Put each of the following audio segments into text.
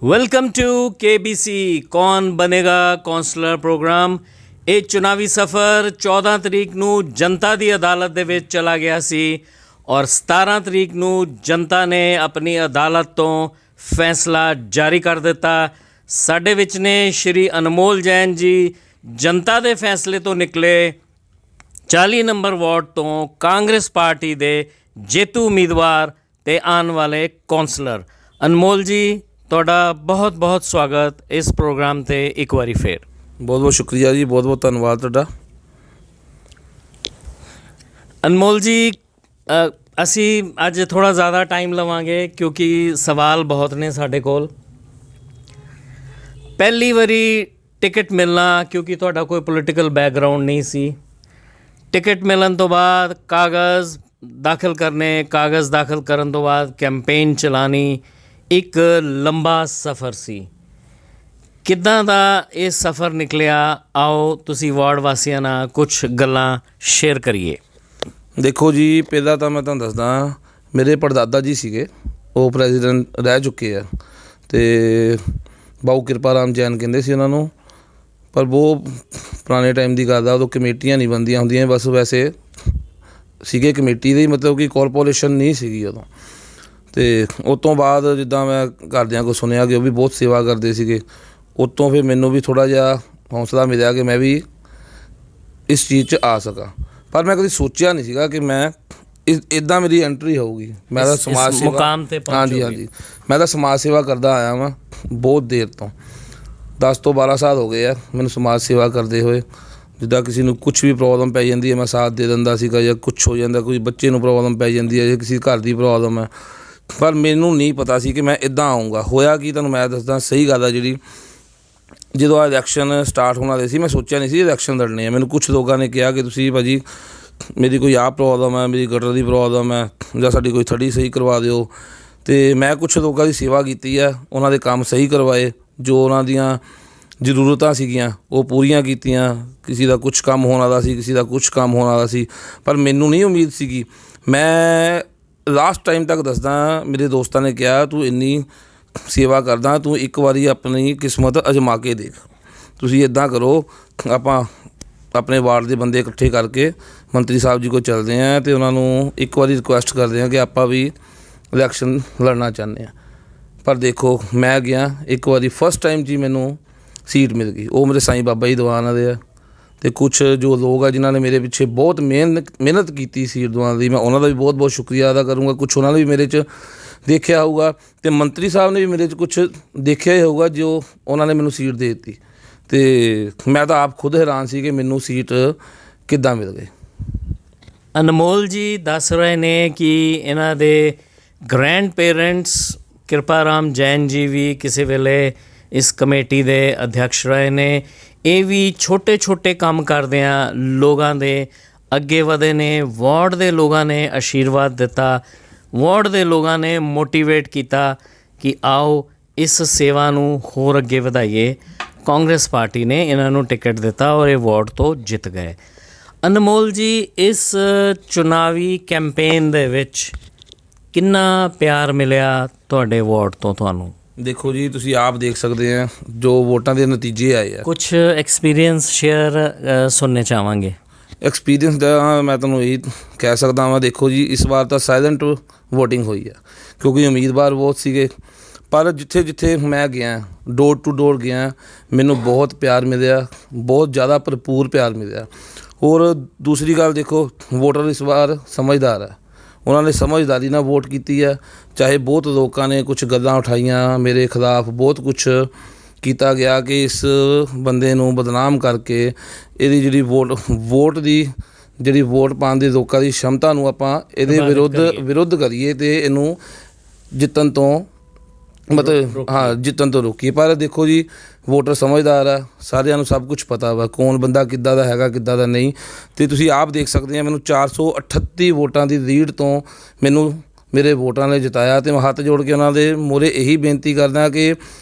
Welcome to KBC कौन बनेगा councillor programme. ਇਹ ਚੁਣਾਵੀ ਸਫ਼ਰ 14 ਤਰੀਕ ਨੂੰ ਜਨਤਾ ਦੀ ਅਦਾਲਤ ਦੇ ਵਿੱਚ ਚਲਾ ਗਿਆ ਸੀ ਔਰ 17 ਤਰੀਕ ਨੂੰ ਜਨਤਾ ਨੇ ਆਪਣੀ ਅਦਾਲਤ ਤੋਂ ਫੈਸਲਾ ਜਾਰੀ ਕਰ ਦਿੱਤਾ। ਸਾਡੇ ਵਿੱਚ ਨੇ ਸ਼੍ਰੀ ਅਨਮੋਲ ਜੈਨ ਜੀ, ਜਨਤਾ ਦੇ ਫੈਸਲੇ ਤੋਂ ਨਿਕਲੇ 40 ਨੰਬਰ ਵਾਰਡ ਤੋਂ ਕਾਂਗਰਸ ਪਾਰਟੀ ਦੇ ਜੇਤੂ ਉਮੀਦਵਾਰ ਤੇ ਆਉਣ ਵਾਲੇ ਕੌਂਸਲਰ। ਅਨਮੋਲ ਜੀ, ਤੁਹਾਡਾ ਬਹੁਤ ਬਹੁਤ ਸਵਾਗਤ ਇਸ ਪ੍ਰੋਗਰਾਮ 'ਤੇ ਇੱਕ ਵਾਰੀ ਫੇਰ। बहुत बहुत शुक्रिया जी, बहुत बहुत धन्यवाद तुहाडा। ਅਨਮੋਲ ਜੀ, ਅਸੀਂ ਅੱਜ ਥੋੜ੍ਹਾ ਜ਼ਿਆਦਾ ਟਾਈਮ ਲਵਾਂਗੇ ਕਿਉਂਕਿ ਸਵਾਲ ਬਹੁਤ ਨੇ ਸਾਡੇ ਕੋਲ। ਪਹਿਲੀ ਵਾਰੀ ਟਿਕਟ ਮਿਲਣਾ, ਕਿਉਂਕਿ ਤੁਹਾਡਾ ਕੋਈ ਪੋਲੀਟੀਕਲ ਬੈਕਗਰਾਊਂਡ ਨਹੀਂ ਸੀ। ਟਿਕਟ ਮਿਲਣ ਤੋਂ ਬਾਅਦ ਕਾਗਜ਼ ਦਾਖਲ ਕਰਨੇ, ਕਾਗਜ਼ ਦਾਖਲ ਕਰਨ ਤੋਂ ਬਾਅਦ ਕੈਂਪੇਨ ਚਲਾਉਣੀ ਇੱਕ ਲੰਬਾ ਸਫ਼ਰ ਸੀ। ਕਿੱਦਾਂ ਦਾ ਇਹ ਸਫ਼ਰ ਨਿਕਲਿਆ? ਆਓ ਤੁਸੀਂ ਵਾਰਡ ਵਾਸੀਆਂ ਨਾਲ ਕੁਛ ਗੱਲਾਂ ਸ਼ੇਅਰ ਕਰੀਏ। ਦੇਖੋ ਜੀ, ਪਹਿਲਾਂ ਤਾਂ ਮੈਂ ਤੁਹਾਨੂੰ ਦੱਸਦਾ, ਮੇਰੇ ਪੜਦਾਦਾ ਜੀ ਸੀਗੇ, ਉਹ ਪ੍ਰੈਜ਼ੀਡੈਂਟ ਰਹਿ ਚੁੱਕੇ ਆ ਅਤੇ ਬਾਊ ਕਿਰਪਾ ਰਾਮ ਜੈਨ ਕਹਿੰਦੇ ਸੀ ਉਹਨਾਂ ਨੂੰ। ਪਰ ਬਹੁਤ ਪੁਰਾਣੇ ਟਾਈਮ ਦੀ ਗੱਲ ਆ, ਉਦੋਂ ਕਮੇਟੀਆਂ ਨਹੀਂ ਬਣਦੀਆਂ ਹੁੰਦੀਆਂ, ਬਸ ਵੈਸੇ ਸੀਗੇ ਕਮੇਟੀ ਦੇ, ਮਤਲਬ ਕਿ ਕਾਰਪੋਰੇਸ਼ਨ ਨਹੀਂ ਸੀਗੀ ਉਦੋਂ। ਅਤੇ ਉਸ ਤੋਂ ਬਾਅਦ ਜਿੱਦਾਂ ਮੈਂ ਘਰਦਿਆਂ ਕੋਲ ਸੁਣਿਆ ਕਿ ਉਹ ਵੀ ਬਹੁਤ ਸੇਵਾ ਕਰਦੇ ਸੀਗੇ, ਉੱਤੋਂ ਫਿਰ ਮੈਨੂੰ ਵੀ ਥੋੜ੍ਹਾ ਜਿਹਾ ਹੌਸਲਾ ਮਿਲਿਆ ਕਿ ਮੈਂ ਵੀ ਇਸ ਚੀਜ਼ 'ਚ ਆ ਸਕਾਂ। ਪਰ ਮੈਂ ਕਦੀ ਸੋਚਿਆ ਨਹੀਂ ਸੀਗਾ ਕਿ ਮੈਂ ਇੱਦਾਂ ਮੇਰੀ ਐਂਟਰੀ ਹੋਊਗੀ। ਮੈਂ ਤਾਂ ਸਮਾਜ ਸੇਵਾ ਮੁਕਾਮ 'ਤੇ ਹਾਂਜੀ ਮੈਂ ਤਾਂ ਸਮਾਜ ਸੇਵਾ ਕਰਦਾ ਆਇਆ ਵਾਂ ਬਹੁਤ ਦੇਰ ਤੋਂ, 10 ਤੋਂ 12 ਸਾਲ ਹੋ ਗਏ ਆ ਮੈਨੂੰ ਸਮਾਜ ਸੇਵਾ ਕਰਦੇ ਹੋਏ। ਜਿੱਦਾਂ ਕਿਸੇ ਨੂੰ ਕੁਛ ਵੀ ਪ੍ਰੋਬਲਮ ਪੈ ਜਾਂਦੀ ਹੈ ਮੈਂ ਸਾਥ ਦੇ ਦਿੰਦਾ ਸੀਗਾ, ਜਾਂ ਕੁਛ ਹੋ ਜਾਂਦਾ, ਕੋਈ ਬੱਚੇ ਨੂੰ ਪ੍ਰੋਬਲਮ ਪੈ ਜਾਂਦੀ ਹੈ ਜਾਂ ਕਿਸੇ ਘਰ ਦੀ ਪ੍ਰੋਬਲਮ ਹੈ। ਪਰ ਮੈਨੂੰ ਨਹੀਂ ਪਤਾ ਸੀ ਕਿ ਮੈਂ ਇੱਦਾਂ ਆਊਂਗਾ। ਹੋਇਆ ਕੀ, ਤੁਹਾਨੂੰ ਮੈਂ ਦੱਸਦਾ ਸਹੀ ਗੱਲ ਆ ਜਿਹੜੀ। ਜਦੋਂ ਆ ਇਲੈਕਸ਼ਨ ਸਟਾਰਟ ਹੋਣ ਵਾਲੇ ਸੀ, ਮੈਂ ਸੋਚਿਆ ਨਹੀਂ ਸੀ ਇਲੈਕਸ਼ਨ ਲੜਨੇ ਆ। ਮੈਨੂੰ ਕੁਛ ਲੋਕਾਂ ਨੇ ਕਿਹਾ ਕਿ ਤੁਸੀਂ ਭਾਅ ਜੀ, ਮੇਰੀ ਕੋਈ ਆਹ ਪ੍ਰੋਬਲਮ ਹੈ, ਮੇਰੀ ਗਟਰ ਦੀ ਪ੍ਰੋਬਲਮ ਹੈ, ਜਾਂ ਸਾਡੀ ਕੋਈ ਥੜੀ ਸਹੀ ਕਰਵਾ ਦਿਓ। ਅਤੇ ਮੈਂ ਕੁਛ ਲੋਕਾਂ ਦੀ ਸੇਵਾ ਕੀਤੀ ਆ, ਉਹਨਾਂ ਦੇ ਕੰਮ ਸਹੀ ਕਰਵਾਏ, ਜੋ ਉਹਨਾਂ ਦੀਆਂ ਜ਼ਰੂਰਤਾਂ ਸੀਗੀਆਂ ਉਹ ਪੂਰੀਆਂ ਕੀਤੀਆਂ। ਕਿਸੇ ਦਾ ਕੁਛ ਕੰਮ ਹੋਣ ਵਾਲਾ ਸੀ, ਕਿਸੇ ਦਾ ਕੁਛ ਕੰਮ ਹੋਣ ਵਾਲਾ ਸੀ, ਪਰ ਮੈਨੂੰ ਨਹੀਂ ਉਮੀਦ ਸੀਗੀ। ਮੈਂ ਲਾਸਟ ਟਾਈਮ ਤੱਕ ਦੱਸਦਾ, ਮੇਰੇ ਦੋਸਤਾਂ ਨੇ ਕਿਹਾ ਤੂੰ ਇੰਨੀ ਸੇਵਾ ਕਰਦਾ, ਤੂੰ ਇੱਕ ਵਾਰੀ ਆਪਣੀ ਕਿਸਮਤ ਅਜ਼ਮਾ ਕੇ ਦੇਖ। ਤੁਸੀਂ ਇੱਦਾਂ ਕਰੋ, ਆਪਾਂ ਆਪਣੇ ਵਾਰਡ ਦੇ ਬੰਦੇ ਇਕੱਠੇ ਕਰਕੇ ਮੰਤਰੀ ਸਾਹਿਬ ਜੀ ਕੋਲ ਚੱਲਦੇ ਹਾਂ ਅਤੇ ਉਹਨਾਂ ਨੂੰ ਇੱਕ ਵਾਰੀ ਰਿਕੁਐਸਟ ਕਰਦੇ ਹਾਂ ਕਿ ਆਪਾਂ ਵੀ ਇਲੈਕਸ਼ਨ ਲੜਨਾ ਚਾਹੁੰਦੇ ਹਾਂ। ਪਰ ਦੇਖੋ, ਮੈਂ ਗਿਆ ਇੱਕ ਵਾਰੀ, ਫਸਟ ਟਾਈਮ ਜੀ ਮੈਨੂੰ ਸੀਟ ਮਿਲ ਗਈ। ਉਹ ਮੇਰੇ ਸਾਈਂ ਬਾਬਾ ਜੀ ਦੀਵਾਨ ਦੇ ਆ, ਅਤੇ ਕੁਛ ਜੋ ਲੋਕ ਆ ਜਿਨ੍ਹਾਂ ਨੇ ਮੇਰੇ ਪਿੱਛੇ ਬਹੁਤ ਮਿਹਨਤ ਕੀਤੀ ਸੀਟ ਦਿਵਾਉਣ ਦੀ, ਮੈਂ ਉਹਨਾਂ ਦਾ ਵੀ ਬਹੁਤ ਬਹੁਤ ਸ਼ੁਕਰੀਆ ਅਦਾ ਕਰੂੰਗਾ। ਕੁਛ ਉਹਨਾਂ ਨੇ ਵੀ ਮੇਰੇ 'ਚ ਦੇਖਿਆ ਹੋਊਗਾ ਅਤੇ ਮੰਤਰੀ ਸਾਹਿਬ ਨੇ ਵੀ ਮੇਰੇ 'ਚ ਕੁਛ ਦੇਖਿਆ ਹੀ ਹੋਊਗਾ, ਜੋ ਉਹਨਾਂ ਨੇ ਮੈਨੂੰ ਸੀਟ ਦੇ ਦਿੱਤੀ। ਅਤੇ ਮੈਂ ਤਾਂ ਆਪ ਖੁਦ ਹੈਰਾਨ ਸੀ ਕਿ ਮੈਨੂੰ ਸੀਟ ਕਿੱਦਾਂ ਮਿਲ ਗਈ। ਅਨਮੋਲ ਜੀ ਦੱਸ ਰਹੇ ਨੇ ਕਿ ਇਹਨਾਂ ਦੇ ਗ੍ਰੈਂਡ ਪੇਰੈਂਟਸ ਕਿਰਪਾ ਰਾਮ ਜੈਨ ਜੀ ਵੀ ਕਿਸੇ ਵੇਲੇ ਇਸ ਕਮੇਟੀ ਦੇ ਅਧਿਅਕਸ਼ ਰਹੇ ਨੇ। ਇਹ ਵੀ ਛੋਟੇ ਛੋਟੇ ਕੰਮ ਕਰਦਿਆਂ ਲੋਕਾਂ ਦੇ ਅੱਗੇ ਵਧੇ ਨੇ। ਵਾਰਡ ਦੇ ਲੋਕਾਂ ਨੇ ਆਸ਼ੀਰਵਾਦ ਦਿੱਤਾ, ਵਾਰਡ ਦੇ ਲੋਕਾਂ ਨੇ ਮੋਟੀਵੇਟ ਕੀਤਾ ਕਿ ਆਓ ਇਸ ਸੇਵਾ ਨੂੰ ਹੋਰ ਅੱਗੇ ਵਧਾਈਏ। ਕਾਂਗਰਸ ਪਾਰਟੀ ਨੇ ਇਹਨਾਂ ਨੂੰ ਟਿਕਟ ਦਿੱਤਾ ਔਰ ਇਹ ਵਾਰਡ ਤੋਂ ਜਿੱਤ ਗਏ। ਅਨਮੋਲ ਜੀ, ਇਸ ਚੁਣਾਵੀ ਕੈਂਪੇਨ ਦੇ ਵਿੱਚ ਕਿੰਨਾ ਪਿਆਰ ਮਿਲਿਆ ਤੁਹਾਡੇ ਵਾਰਡ ਤੋਂ ਤੁਹਾਨੂੰ? ਦੇਖੋ ਜੀ, ਤੁਸੀਂ ਆਪ ਦੇਖ ਸਕਦੇ ਆ ਜੋ ਵੋਟਾਂ ਦੇ ਨਤੀਜੇ ਆਏ ਆ। ਕੁਛ ਐਕਸਪੀਰੀਅੰਸ ਸ਼ੇਅਰ ਸੁਣਨੇ ਚਾਹਾਂਗੇ। ਐਕਸਪੀਰੀਅੰਸ ਦਾ ਮੈਂ ਤੁਹਾਨੂੰ ਇਹ ਕਹਿ ਸਕਦਾ ਵਾਂ, ਦੇਖੋ ਜੀ, ਇਸ ਵਾਰ ਤਾਂ ਸਾਇਲੈਂਟ ਵੋਟਿੰਗ ਹੋਈ ਆ ਕਿਉਂਕਿ ਉਮੀਦਵਾਰ ਬਹੁਤ ਸੀਗੇ। ਪਰ ਜਿੱਥੇ ਜਿੱਥੇ ਮੈਂ ਗਿਆ, ਡੋਰ ਟੂ ਡੋਰ ਗਿਆ, ਮੈਨੂੰ ਬਹੁਤ ਪਿਆਰ ਮਿਲਿਆ, ਬਹੁਤ ਜ਼ਿਆਦਾ ਭਰਪੂਰ ਪਿਆਰ ਮਿਲਿਆ। ਔਰ ਦੂਸਰੀ ਗੱਲ ਦੇਖੋ, ਵੋਟਰ ਇਸ ਵਾਰ ਸਮਝਦਾਰ ਹੈ, ਉਹਨਾਂ ਨੇ ਸਮਝਦਾਰੀ ਨਾਲ ਵੋਟ ਕੀਤੀ ਹੈ। ਚਾਹੇ ਬਹੁਤ ਲੋਕਾਂ ਨੇ ਕੁਛ ਗੱਲਾਂ ਉਠਾਈਆਂ ਮੇਰੇ ਖਿਲਾਫ, ਬਹੁਤ ਕੁਛ ਕੀਤਾ ਗਿਆ ਕਿ ਇਸ ਬੰਦੇ ਨੂੰ ਬਦਨਾਮ ਕਰਕੇ ਇਹਦੀ ਜਿਹੜੀ ਵੋਟ ਦੀ ਜਿਹੜੀ ਵੋਟ ਪਾਉਣ ਦੀ ਲੋਕਾਂ ਦੀ ਸ਼ਮਤਾ ਨੂੰ ਆਪਾਂ ਇਹਦੇ ਵਿਰੁੱਧ ਕਰੀਏ ਅਤੇ ਇਹਨੂੰ ਜਿੱਤਣ ਤੋਂ ਜਿੱਤਣ ਤੋਂ ਰੋਕੀਏ। ਪਰ ਦੇਖੋ ਜੀ, ਵੋਟਰ ਸਮਝਦਾਰ ਆ, ਸਾਰਿਆਂ ਨੂੰ ਸਭ ਕੁਛ ਪਤਾ ਵਾ ਕੌਣ ਬੰਦਾ ਕਿੱਦਾਂ ਦਾ ਹੈਗਾ, ਕਿੱਦਾਂ ਦਾ ਨਹੀਂ। ਅਤੇ ਤੁਸੀਂ ਆਪ ਦੇਖ ਸਕਦੇ ਆ, ਮੈਨੂੰ 438 ਵੋਟਾਂ ਦੀ ਲੀਡ ਤੋਂ ਮੈਨੂੰ ਮੇਰੇ ਵੋਟਰਾਂ ਨੇ ਜਿਤਾਇਆ। ਅਤੇ ਮੈਂ ਹੱਥ ਜੋੜ ਕੇ ਉਹਨਾਂ ਦੇ ਮੂਹਰੇ ਇਹੀ ਬੇਨਤੀ ਕਰਦਾ ਕਿ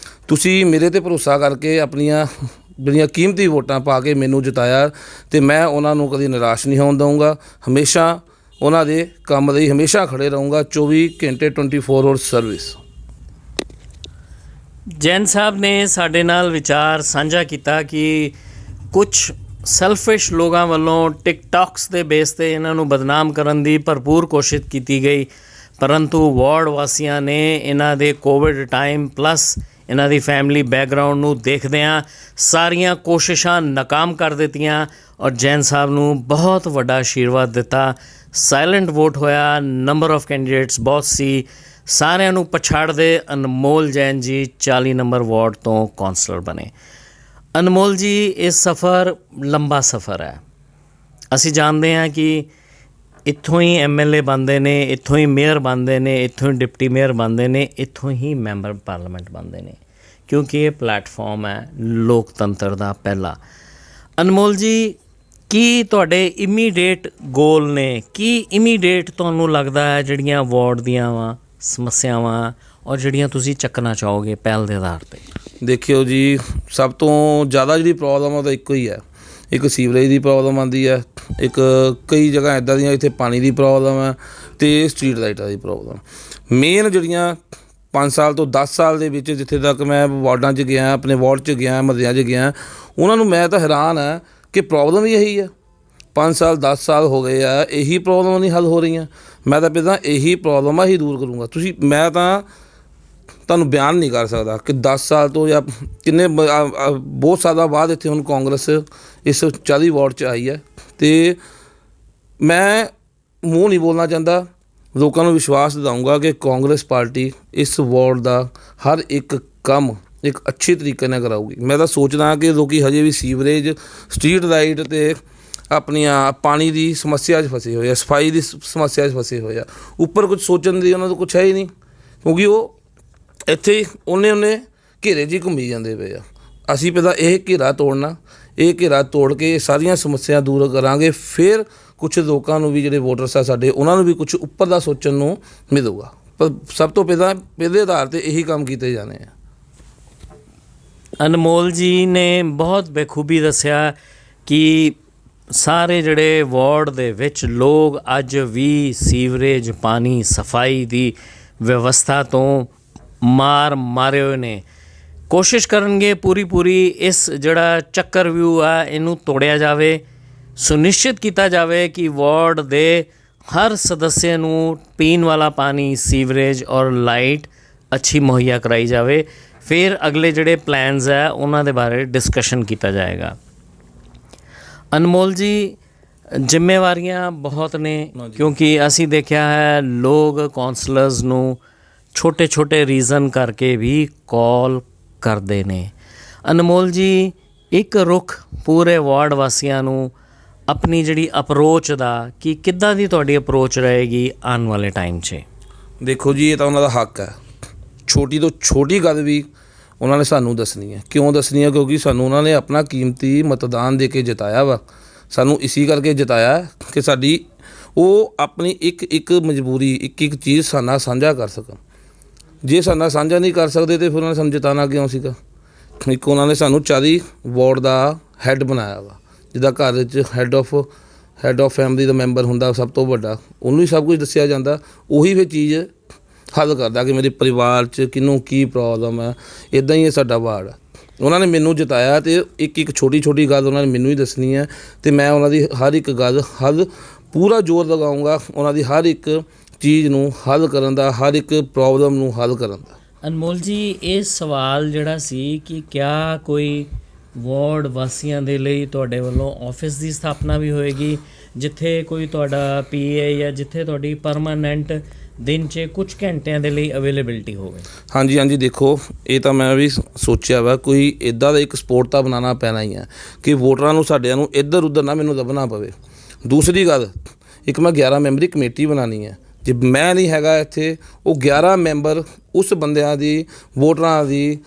ਤੁਸੀਂ ਮੇਰੇ 'ਤੇ ਭਰੋਸਾ ਕਰਕੇ ਆਪਣੀਆਂ ਜਿਹੜੀਆਂ ਕੀਮਤੀ ਵੋਟਾਂ ਪਾ ਕੇ ਮੈਨੂੰ ਜਿਤਾਇਆ, ਅਤੇ ਮੈਂ ਉਹਨਾਂ ਨੂੰ ਕਦੀ ਨਿਰਾਸ਼ ਨਹੀਂ ਹੋਣ ਦਊਂਗਾ। ਹਮੇਸ਼ਾ ਉਹਨਾਂ ਦੇ ਕੰਮ ਲਈ ਹਮੇਸ਼ਾ ਖੜ੍ਹੇ ਰਹੂੰਗਾ। 24 ਘੰਟੇ 24 ਆਵਰਸ ਸਰਵਿਸ। ਜੈਨ ਸਾਹਿਬ ਨੇ ਸਾਡੇ ਨਾਲ ਵਿਚਾਰ ਸਾਂਝਾ ਕੀਤਾ ਕਿ ਕੁਝ ਸੈਲਫਿਸ਼ ਲੋਕਾਂ ਵੱਲੋਂ ਟਿਕਟੌਕਸ ਦੇ ਬੇਸ 'ਤੇ ਇਹਨਾਂ ਨੂੰ ਬਦਨਾਮ ਕਰਨ ਦੀ ਭਰਪੂਰ ਕੋਸ਼ਿਸ਼ ਕੀਤੀ ਗਈ, ਪਰੰਤੂ ਵਾਰਡ ਵਾਸੀਆਂ ਨੇ ਇਹਨਾਂ ਦੇ ਕੋਵਿਡ ਟਾਈਮ ਪਲੱਸ ਇਹਨਾਂ ਦੀ ਫੈਮਿਲੀ ਬੈਕਗਰਾਊਂਡ ਨੂੰ ਦੇਖਦਿਆਂ ਸਾਰੀਆਂ ਕੋਸ਼ਿਸ਼ਾਂ ਨਾਕਾਮ ਕਰ ਦਿੱਤੀਆਂ ਔਰ ਜੈਨ ਸਾਹਿਬ ਨੂੰ ਬਹੁਤ ਵੱਡਾ ਆਸ਼ੀਰਵਾਦ ਦਿੱਤਾ। ਸਾਇਲੈਂਟ ਵੋਟ ਹੋਇਆ, ਨੰਬਰ ਆਫ ਕੈਂਡੀਡੇਟਸ ਬਹੁਤ ਸੀ, ਸਾਰਿਆਂ ਨੂੰ ਪਛਾੜਦੇ ਅਨਮੋਲ ਜੈਨ ਜੀ 40 ਨੰਬਰ ਵਾਰਡ ਤੋਂ ਕੌਂਸਲਰ ਬਣੇ। ਅਨਮੋਲ ਜੀ, ਇਹ ਸਫ਼ਰ ਲੰਬਾ ਸਫ਼ਰ ਹੈ। ਅਸੀਂ ਜਾਣਦੇ ਹਾਂ ਕਿ ਇੱਥੋਂ ਹੀ MLA ਬਣਦੇ ਨੇ, ਇੱਥੋਂ ਹੀ ਮੇਅਰ ਬਣਦੇ ਨੇ, ਇੱਥੋਂ ਹੀ ਡਿਪਟੀ ਮੇਅਰ ਬਣਦੇ ਨੇ, ਇੱਥੋਂ ਹੀ ਮੈਂਬਰ ਪਾਰਲੀਮੈਂਟ ਬਣਦੇ ਨੇ, ਕਿਉਂਕਿ ਇਹ ਪਲੈਟਫਾਰਮ ਹੈ ਲੋਕਤੰਤਰ ਦਾ ਪਹਿਲਾ। ਅਨਮੋਲ ਜੀ, ਕੀ ਤੁਹਾਡੇ ਇਮੀਡੀਏਟ ਗੋਲ ਨੇ? ਕੀ ਇਮੀਡੀਏਟ ਤੁਹਾਨੂੰ ਲੱਗਦਾ ਹੈ ਜਿਹੜੀਆਂ ਵਾਰਡ ਦੀਆਂ ਸਮੱਸਿਆਵਾਂ ਔਰ ਜਿਹੜੀਆਂ ਤੁਸੀਂ ਚੱਕਣਾ ਚਾਹੋਗੇ ਪਹਿਲ ਦੇ ਆਧਾਰ 'ਤੇ? ਦੇਖਿਓ ਜੀ, ਸਭ ਤੋਂ ਜ਼ਿਆਦਾ ਜਿਹੜੀ ਪ੍ਰੋਬਲਮ ਉਹ ਤਾਂ ਇੱਕੋ ਹੀ ਹੈ। ਇੱਕ ਸੀਵਰੇਜ ਦੀ ਪ੍ਰੋਬਲਮ ਆਉਂਦੀ ਹੈ, ਇੱਕ ਕਈ ਜਗ੍ਹਾ ਇੱਦਾਂ ਦੀਆਂ ਇੱਥੇ ਪਾਣੀ ਦੀ ਪ੍ਰੋਬਲਮ ਹੈ, ਅਤੇ ਸਟਰੀਟ ਲਾਈਟਾਂ ਦੀ ਪ੍ਰੋਬਲਮ। ਮੇਨ ਜਿਹੜੀਆਂ 5 ਸਾਲ ਤੋਂ 10 ਸਾਲ ਦੇ ਵਿੱਚ ਜਿੱਥੇ ਤੱਕ ਮੈਂ ਵਾਰਡਾਂ 'ਚ ਗਿਆ, ਆਪਣੇ ਵਾਰਡ 'ਚ ਗਿਆ, ਮਹੱਲਿਆਂ 'ਚ ਗਿਆ, ਉਹਨਾਂ ਨੂੰ ਮੈਂ ਤਾਂ ਹੈਰਾਨ ਹੈ ਕਿ ਪ੍ਰੋਬਲਮ ਹੀ ਇਹੀ ਹੈ। 5 ਸਾਲ 10 ਸਾਲ ਹੋ ਗਏ ਆ, ਇਹੀ ਪ੍ਰੋਬਲਮ ਨਹੀਂ ਹੱਲ ਹੋ ਰਹੀਆਂ। ਮੈਂ ਤਾਂ ਪਹਿਲਾਂ ਇਹੀ ਪ੍ਰੋਬਲਮਾਂ ਹੀ ਦੂਰ ਕਰੂੰਗਾ। ਮੈਂ ਤਾਂ ਤੁਹਾਨੂੰ ਬਿਆਨ ਨਹੀਂ ਕਰ ਸਕਦਾ ਕਿ 10 ਸਾਲ ਤੋਂ ਜਾਂ ਕਿੰਨੇ ਬਹੁਤ ਸਾਲਾਂ ਬਾਅਦ ਇੱਥੇ ਹੁਣ ਕਾਂਗਰਸ ਇਸ 40 ਵਾਰਡ 'ਚ ਆਈ ਹੈ, ਅਤੇ ਮੈਂ ਮੂੰਹ ਨਹੀਂ ਬੋਲਣਾ ਚਾਹੁੰਦਾ, ਲੋਕਾਂ ਨੂੰ ਵਿਸ਼ਵਾਸ ਦਿਲਾਊਂਗਾ ਕਿ ਕਾਂਗਰਸ ਪਾਰਟੀ ਇਸ ਵਾਰਡ ਦਾ ਹਰ ਇੱਕ ਕੰਮ ਇੱਕ ਅੱਛੇ ਤਰੀਕੇ ਨਾਲ ਕਰਾਊਗੀ। ਮੈਂ ਤਾਂ ਸੋਚਦਾ ਕਿ ਲੋਕ ਹਜੇ ਵੀ ਸੀਵਰੇਜ, ਸਟਰੀਟ ਲਾਈਟ ਅਤੇ ਆਪਣੀਆਂ ਪਾਣੀ ਦੀ ਸਮੱਸਿਆ 'ਚ ਫਸੇ ਹੋਏ ਆ, ਸਫਾਈ ਦੀ ਸਮੱਸਿਆ 'ਚ ਫਸੇ ਹੋਏ ਆ। ਉੱਪਰ ਕੁਝ ਸੋਚਣ ਦੀ ਉਹਨਾਂ ਤੋਂ ਕੁਛ ਹੈ ਹੀ ਨਹੀਂ, ਕਿਉਂਕਿ ਉਹ ਇੱਥੇ ਉਹਨੇ ਘੇਰੇ 'ਚ ਹੀ ਘੁੰਮੀ ਜਾਂਦੇ ਪਏ ਆ। ਅਸੀਂ ਪਹਿਲਾਂ ਇਹ ਘੇਰਾ ਤੋੜਨਾ, ਇਹ ਘੇਰਾ ਤੋੜ ਕੇ ਸਾਰੀਆਂ ਸਮੱਸਿਆ ਦੂਰ ਕਰਾਂਗੇ, ਫਿਰ ਕੁਛ ਲੋਕਾਂ ਨੂੰ ਵੀ ਜਿਹੜੇ ਵੋਟਰਸ ਆ ਸਾਡੇ, ਉਹਨਾਂ ਨੂੰ ਵੀ ਕੁਛ ਉੱਪਰ ਦਾ ਸੋਚਣ ਨੂੰ ਮਿਲੂਗਾ। ਪਰ ਸਭ ਤੋਂ ਪਹਿਲੇ ਆਧਾਰ 'ਤੇ ਇਹੀ ਕੰਮ ਕੀਤੇ ਜਾਣੇ ਆ। ਅਨਮੋਲ ਜੀ ਨੇ ਬਹੁਤ ਬਖੂਬੀ ਦੱਸਿਆ ਕਿ ਸਾਰੇ ਜਿਹੜੇ ਵਾਰਡ ਦੇ ਵਿੱਚ ਲੋਕ ਅੱਜ ਵੀ ਸੀਵਰੇਜ, ਪਾਣੀ, ਸਫਾਈ ਦੀ ਵਿਵਸਥਾ ਤੋਂ ਮਾਰੇ ਹੋਏ ਨੇ। ਕੋਸ਼ਿਸ਼ ਕਰਨਗੇ ਪੂਰੀ ਇਸ ਜਿਹੜਾ ਚੱਕਰ ਵਿਊ ਆ ਇਹਨੂੰ ਤੋੜਿਆ ਜਾਵੇ, ਸੁਨਿਸ਼ਚਿਤ ਕੀਤਾ ਜਾਵੇ ਕਿ ਵਾਰਡ ਦੇ ਹਰ ਸਦੱਸਿਆ ਨੂੰ ਪੀਣ ਵਾਲਾ ਪਾਣੀ, ਸੀਵਰੇਜ ਔਰ ਲਾਈਟ ਅੱਛੀ ਮੁਹੱਈਆ ਕਰਾਈ ਜਾਵੇ। ਫਿਰ ਅਗਲੇ ਜਿਹੜੇ ਪਲਾਨਸ ਹੈ ਉਹਨਾਂ ਦੇ ਬਾਰੇ ਡਿਸਕਸ਼ਨ ਕੀਤਾ ਜਾਏਗਾ। ਅਨਮੋਲ ਜੀ, ਜ਼ਿੰਮੇਵਾਰੀਆਂ ਬਹੁਤ ਨੇ, ਕਿਉਂਕਿ ਅਸੀਂ ਦੇਖਿਆ ਹੈ ਲੋਕ ਕੌਂਸਲਰਸ ਨੂੰ ਛੋਟੇ ਰੀਜ਼ਨ ਕਰਕੇ ਵੀ ਕਾਲ ਕਰਦੇ ਨੇ। ਅਨਮੋਲ ਜੀ, ਇੱਕ ਰੁਖ ਪੂਰੇ ਵਾਰਡ ਵਾਸੀਆਂ ਨੂੰ ਆਪਣੀ ਜਿਹੜੀ ਅਪਰੋਚ ਦਾ ਕਿ ਕਿੱਦਾਂ ਦੀ ਤੁਹਾਡੀ ਅਪਰੋਚ ਰਹੇਗੀ ਆਉਣ ਵਾਲੇ ਟਾਈਮ 'ਚ? ਦੇਖੋ ਜੀ, ਇਹ ਤਾਂ ਉਹਨਾਂ ਦਾ ਹੱਕ ਹੈ। ਛੋਟੀ ਤੋਂ ਛੋਟੀ ਗੱਲ ਵੀ ਉਹਨਾਂ ਨੇ ਸਾਨੂੰ ਦੱਸਣੀ ਹੈ। ਕਿਉਂ ਦੱਸਣੀ ਹੈ? ਕਿਉਂਕਿ ਸਾਨੂੰ ਉਹਨਾਂ ਨੇ ਆਪਣਾ ਕੀਮਤੀ ਮਤਦਾਨ ਦੇ ਕੇ ਜਿਤਾਇਆ ਵਾ। ਸਾਨੂੰ ਇਸੀ ਕਰਕੇ ਜਿਤਾਇਆ ਕਿ ਸਾਡੀ ਉਹ ਆਪਣੀ ਇੱਕ ਮਜਬੂਰੀ, ਇੱਕ ਚੀਜ਼ ਸਾਡੇ ਨਾਲ ਸਾਂਝਾ ਕਰ ਸਕਣ। ਜੇ ਸਾਡੇ ਨਾਲ ਸਾਂਝਾ ਨਹੀਂ ਕਰ ਸਕਦੇ ਤਾਂ ਫਿਰ ਉਹਨਾਂ ਨੇ ਸਾਨੂੰ ਜਿਤਾਉਣਾ ਕਿਉਂ ਸੀਗਾ? ਇੱਕ ਉਹਨਾਂ ਨੇ ਸਾਨੂੰ 40 ਵਾਰਡ ਦਾ ਹੈੱਡ ਬਣਾਇਆ ਵਾ, ਜਿੱਦਾਂ ਘਰ ਵਿੱਚ head of family the member ਹੁੰਦਾ ਸਭ ਤੋਂ ਵੱਡਾ, ਉਹਨੂੰ ਹੀ ਸਭ ਕੁਝ ਦੱਸਿਆ ਜਾਂਦਾ, ਉਹੀ ਫਿਰ ਚੀਜ਼ ਹੱਲ ਕਰਦਾ ਕਿ ਮੇਰੇ ਪਰਿਵਾਰ 'ਚ ਕਿਹਨੂੰ ਕੀ ਪ੍ਰੋਬਲਮ ਹੈ। ਇੱਦਾਂ ਹੀ ਇਹ ਸਾਡਾ ਵਾਰਡ ਹੈ। ਉਹਨਾਂ ਨੇ ਮੈਨੂੰ ਜਿਤਾਇਆ ਅਤੇ ਇੱਕ ਛੋਟੀ ਗੱਲ ਉਹਨਾਂ ਨੇ ਮੈਨੂੰ ਹੀ ਦੱਸਣੀ ਹੈ, ਅਤੇ ਮੈਂ ਉਹਨਾਂ ਦੀ ਹਰ ਇੱਕ ਗੱਲ ਹੱਲ ਪੂਰਾ ਜ਼ੋਰ ਲਗਾਊਂਗਾ, ਉਹਨਾਂ ਦੀ ਹਰ ਇੱਕ ਚੀਜ਼ ਨੂੰ ਹੱਲ ਕਰਨ ਦਾ, ਹਰ ਇੱਕ ਪ੍ਰੋਬਲਮ ਨੂੰ ਹੱਲ ਕਰਨ ਦਾ। ਅਨਮੋਲ ਜੀ, ਇਹ ਸਵਾਲ ਜਿਹੜਾ ਸੀ ਕਿ ਕਿਆ ਕੋਈ ਵਾਰਡ ਵਾਸੀਆਂ ਦੇ ਲਈ ਤੁਹਾਡੇ ਵੱਲੋਂ ਆਫਿਸ ਦੀ ਸਥਾਪਨਾ ਵੀ ਹੋਏਗੀ, ਜਿੱਥੇ ਕੋਈ ਤੁਹਾਡਾ PA ਜਾਂ ਜਿੱਥੇ ਤੁਹਾਡੀ ਪਰਮਾਨੈਂਟ ਦਿਨ 'ਚ ਕੁਝ ਘੰਟਿਆਂ ਦੇ ਲਈ ਅਵੇਲੇਬਿਲਿਟੀ ਹੋਵੇ? ਹਾਂਜੀ, ਦੇਖੋ, ਇਹ ਤਾਂ ਮੈਂ ਵੀ ਸੋਚਿਆ ਵਾ, ਕੋਈ ਇੱਦਾਂ ਦਾ ਇੱਕ ਸਪੋਰਟ ਤਾਂ ਬਣਾਉਣਾ ਪੈਣਾ ਹੀ ਹੈ ਕਿ ਵੋਟਰਾਂ ਨੂੰ, ਸਾਡਿਆਂ ਨੂੰ ਇੱਧਰ ਉੱਧਰ ਨਾ ਮੈਨੂੰ ਲੱਭਣਾ ਪਵੇ। ਦੂਸਰੀ ਗੱਲ, ਇੱਕ ਮੈਂ 11 ਮੈਂਬਰੀ ਕਮੇਟੀ ਬਣਾਉਣੀ ਹੈ। ਜੇ ਮੈਂ ਨਹੀਂ ਹੈਗਾ ਇੱਥੇ, ਉਹ 11 ਮੈਂਬਰ ਉਸ ਬੰਦਿਆਂ ਦੀ, ਵੋਟਰਾਂ ਦੀ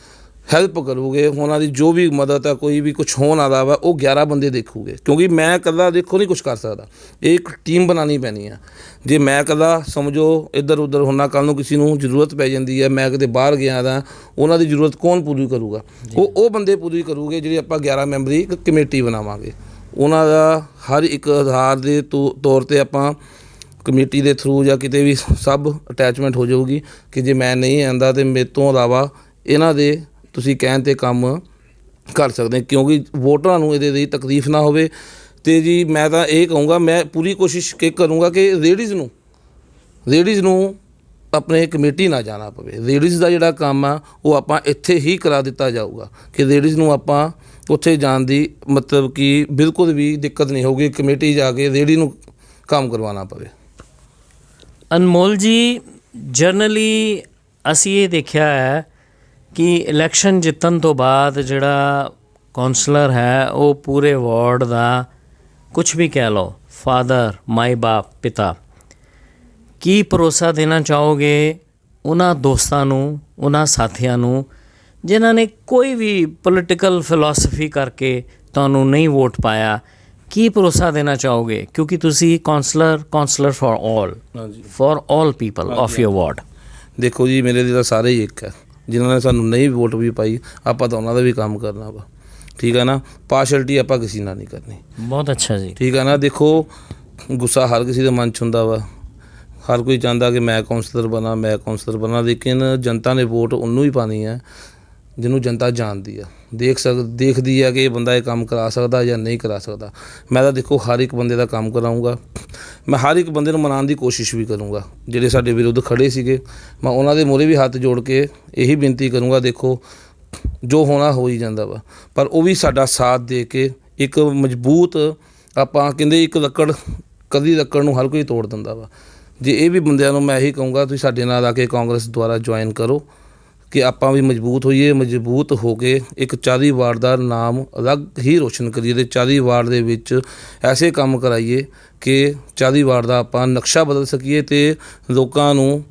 ਹੈਲਪ ਕਰੂਗੇ, ਉਹਨਾਂ ਦੀ ਜੋ ਵੀ ਮਦਦ ਹੈ, ਕੋਈ ਵੀ ਕੁਛ ਹੋਣ ਵਾਲਾ ਵਾ, ਉਹ 11 ਬੰਦੇ ਦੇਖੂਗੇ, ਕਿਉਂਕਿ ਮੈਂ ਇਕੱਲਾ ਦੇਖੋ ਨਹੀਂ ਕੁਛ ਕਰ ਸਕਦਾ। ਇਹ ਇੱਕ ਟੀਮ ਬਣਾਉਣੀ ਪੈਣੀ ਹੈ। ਜੇ ਮੈਂ ਇਕੱਲਾ ਸਮਝੋ ਇੱਧਰ ਉੱਧਰ ਹੁੰਦਾ, ਕੱਲ੍ਹ ਨੂੰ ਕਿਸੇ ਨੂੰ ਜ਼ਰੂਰਤ ਪੈ ਜਾਂਦੀ ਹੈ, ਮੈਂ ਕਿਤੇ ਬਾਹਰ ਗਿਆ ਤਾਂ ਉਹਨਾਂ ਦੀ ਜ਼ਰੂਰਤ ਕੌਣ ਪੂਰੀ ਕਰੂਗਾ? ਉਹ ਬੰਦੇ ਪੂਰੀ ਕਰੂਗੇ ਜਿਹੜੇ ਆਪਾਂ 11 ਮੈਂਬਰੀ ਕਮੇਟੀ ਬਣਾਵਾਂਗੇ। ਉਹਨਾਂ ਦਾ ਹਰ ਇੱਕ ਆਧਾਰ ਦੇ ਤੌਰ 'ਤੇ ਆਪਾਂ ਕਮੇਟੀ ਦੇ ਥਰੂ ਜਾਂ ਕਿਤੇ ਵੀ ਸਭ ਅਟੈਚਮੈਂਟ ਹੋ ਜਾਊਗੀ ਕਿ ਜੇ ਮੈਂ ਨਹੀਂ ਆਉਂਦਾ ਤਾਂ ਮੇਰੇ ਤੋਂ ਇਲਾਵਾ ਇਹਨਾਂ ਦੇ ਤੁਸੀਂ ਕਹਿਣ 'ਤੇ ਕੰਮ ਕਰ ਸਕਦੇ, ਕਿਉਂਕਿ ਵੋਟਰਾਂ ਨੂੰ ਇਹਦੇ ਲਈ ਤਕਲੀਫ ਨਾ ਹੋਵੇ। ਅਤੇ ਜੀ ਮੈਂ ਤਾਂ ਇਹ ਕਹੂੰਗਾ, ਮੈਂ ਪੂਰੀ ਕੋਸ਼ਿਸ਼ ਕਰੂੰਗਾ ਕਿ ਲੇਡੀਜ਼ ਨੂੰ ਆਪਣੇ ਕਮੇਟੀ ਨਾ ਜਾਣਾ ਪਵੇ। ਲੇਡੀਜ਼ ਦਾ ਜਿਹੜਾ ਕੰਮ ਆ ਉਹ ਆਪਾਂ ਇੱਥੇ ਹੀ ਕਰਾ ਦਿੱਤਾ ਜਾਊਗਾ, ਕਿ ਲੇਡੀਜ਼ ਨੂੰ ਆਪਾਂ ਉੱਥੇ ਜਾਣ ਦੀ ਮਤਲਬ ਕਿ ਬਿਲਕੁਲ ਵੀ ਦਿੱਕਤ ਨਹੀਂ ਹੋਊਗੀ, ਕਮੇਟੀ ਜਾ ਕੇ ਲੇਡੀ ਨੂੰ ਕੰਮ ਕਰਵਾਉਣਾ ਪਵੇ। ਅਨਮੋਲ ਜੀ, ਜਨਰਲੀ ਅਸੀਂ ਇਹ ਦੇਖਿਆ ਹੈ ਕਿ ਇਲੈਕਸ਼ਨ ਜਿੱਤਣ ਤੋਂ ਬਾਅਦ ਜਿਹੜਾ ਕੌਂਸਲਰ ਹੈ ਉਹ ਪੂਰੇ ਵਾਰਡ ਦਾ ਕੁਛ ਵੀ ਕਹਿ ਲਓ, ਫਾਦਰ, ਮਾਈ ਬਾਪ, ਪਿਤਾ, ਕੀ ਭਰੋਸਾ ਦੇਣਾ ਚਾਹੋਗੇ ਉਹਨਾਂ ਦੋਸਤਾਂ ਨੂੰ, ਉਹਨਾਂ ਸਾਥੀਆਂ ਨੂੰ ਜਿਨ੍ਹਾਂ ਨੇ ਕੋਈ ਵੀ ਪੋਲੀਟੀਕਲ ਫਿਲਾਸਫੀ ਕਰਕੇ ਤੁਹਾਨੂੰ ਨਹੀਂ ਵੋਟ ਪਾਇਆ? ਕੀ ਭਰੋਸਾ ਦੇਣਾ ਚਾਹੋਗੇ, ਕਿਉਂਕਿ ਤੁਸੀਂ councillor for all people of your ward? ਦੇਖੋ ਜੀ, ਮੇਰੇ ਲਈ ਤਾਂ ਸਾਰੇ ਹੀ ਇੱਕ ਹੈ। ਜਿਨ੍ਹਾਂ ਨੇ ਸਾਨੂੰ ਨਹੀਂ ਵੋਟ ਵੀ ਪਾਈ, ਆਪਾਂ ਤਾਂ ਉਹਨਾਂ ਦਾ ਵੀ ਕੰਮ ਕਰਨਾ ਵਾ, ਠੀਕ ਹੈ ਨਾ। ਪਾਰਸ਼ਲਟੀ ਆਪਾਂ ਕਿਸੇ ਨਾਲ ਨਹੀਂ ਕਰਨੀ। ਬਹੁਤ ਅੱਛਾ ਜੀ, ਠੀਕ ਹੈ ਨਾ। ਦੇਖੋ, ਗੁੱਸਾ ਹਰ ਕਿਸੇ ਦੇ ਮਨ 'ਚ ਹੁੰਦਾ ਵਾ, ਹਰ ਕੋਈ ਚਾਹੁੰਦਾ ਕਿ ਮੈਂ ਕਾਉਂਸਲਰ ਬਣਾ, ਲੇਕਿਨ ਜਨਤਾ ਨੇ ਵੋਟ ਉਹਨੂੰ ਹੀ ਪਾਣੀ ਹੈ ਜਿਹਨੂੰ ਜਨਤਾ ਜਾਣਦੀ ਆ, ਦੇਖਦੀ ਆ ਕਿ ਇਹ ਬੰਦਾ ਇਹ ਕੰਮ ਕਰਾ ਸਕਦਾ ਜਾਂ ਨਹੀਂ ਕਰਾ ਸਕਦਾ। ਮੈਂ ਤਾਂ ਦੇਖੋ ਹਰ ਇੱਕ ਬੰਦੇ ਦਾ ਕੰਮ ਕਰਾਊਂਗਾ, ਮੈਂ ਹਰ ਇੱਕ ਬੰਦੇ ਨੂੰ ਮਨਾਉਣ ਦੀ ਕੋਸ਼ਿਸ਼ ਵੀ ਕਰੂੰਗਾ। ਜਿਹੜੇ ਸਾਡੇ ਵਿਰੁੱਧ ਖੜੇ ਸੀਗੇ, ਮੈਂ ਉਹਨਾਂ ਦੇ ਮੂਹਰੇ ਵੀ ਹੱਥ ਜੋੜ ਕੇ ਇਹੀ ਬੇਨਤੀ ਕਰੂੰਗਾ, ਦੇਖੋ ਜੋ ਹੋਣਾ ਹੋ ਹੀ ਜਾਂਦਾ ਵਾ, ਪਰ ਉਹ ਵੀ ਸਾਡਾ ਸਾਥ ਦੇ ਕੇ ਇੱਕ ਮਜ਼ਬੂਤ, ਆਪਾਂ ਕਹਿੰਦੇ ਇੱਕ ਲੱਕੜ ਨੂੰ ਹਰ ਕੋਈ ਤੋੜ ਦਿੰਦਾ ਵਾ। ਜੇ ਇਹ ਵੀ ਬੰਦਿਆਂ ਨੂੰ ਮੈਂ ਇਹੀ ਕਹੂੰਗਾ, ਤੁਸੀਂ ਸਾਡੇ ਨਾਲ ਆ ਕੇ ਕਾਂਗਰਸ ਦੁਆਰਾ ਜੁਆਇਨ ਕਰੋ, ਕਿ ਆਪਾਂ ਵੀ ਮਜ਼ਬੂਤ ਹੋਈਏ, ਮਜ਼ਬੂਤ ਹੋ ਕੇ ਇੱਕ 40 ਵਾਰਡ ਦਾ ਨਾਮ ਅਲੱਗ ਹੀ ਰੋਸ਼ਨ ਕਰੀਏ ਅਤੇ 40 ਵਾਰਡ ਦੇ ਵਿੱਚ ਐਸੇ ਕੰਮ ਕਰਾਈਏ ਕਿ 40 ਵਾਰਡ ਦਾ ਆਪਾਂ ਨਕਸ਼ਾ ਬਦਲ ਸਕੀਏ ਅਤੇ ਲੋਕਾਂ ਨੂੰ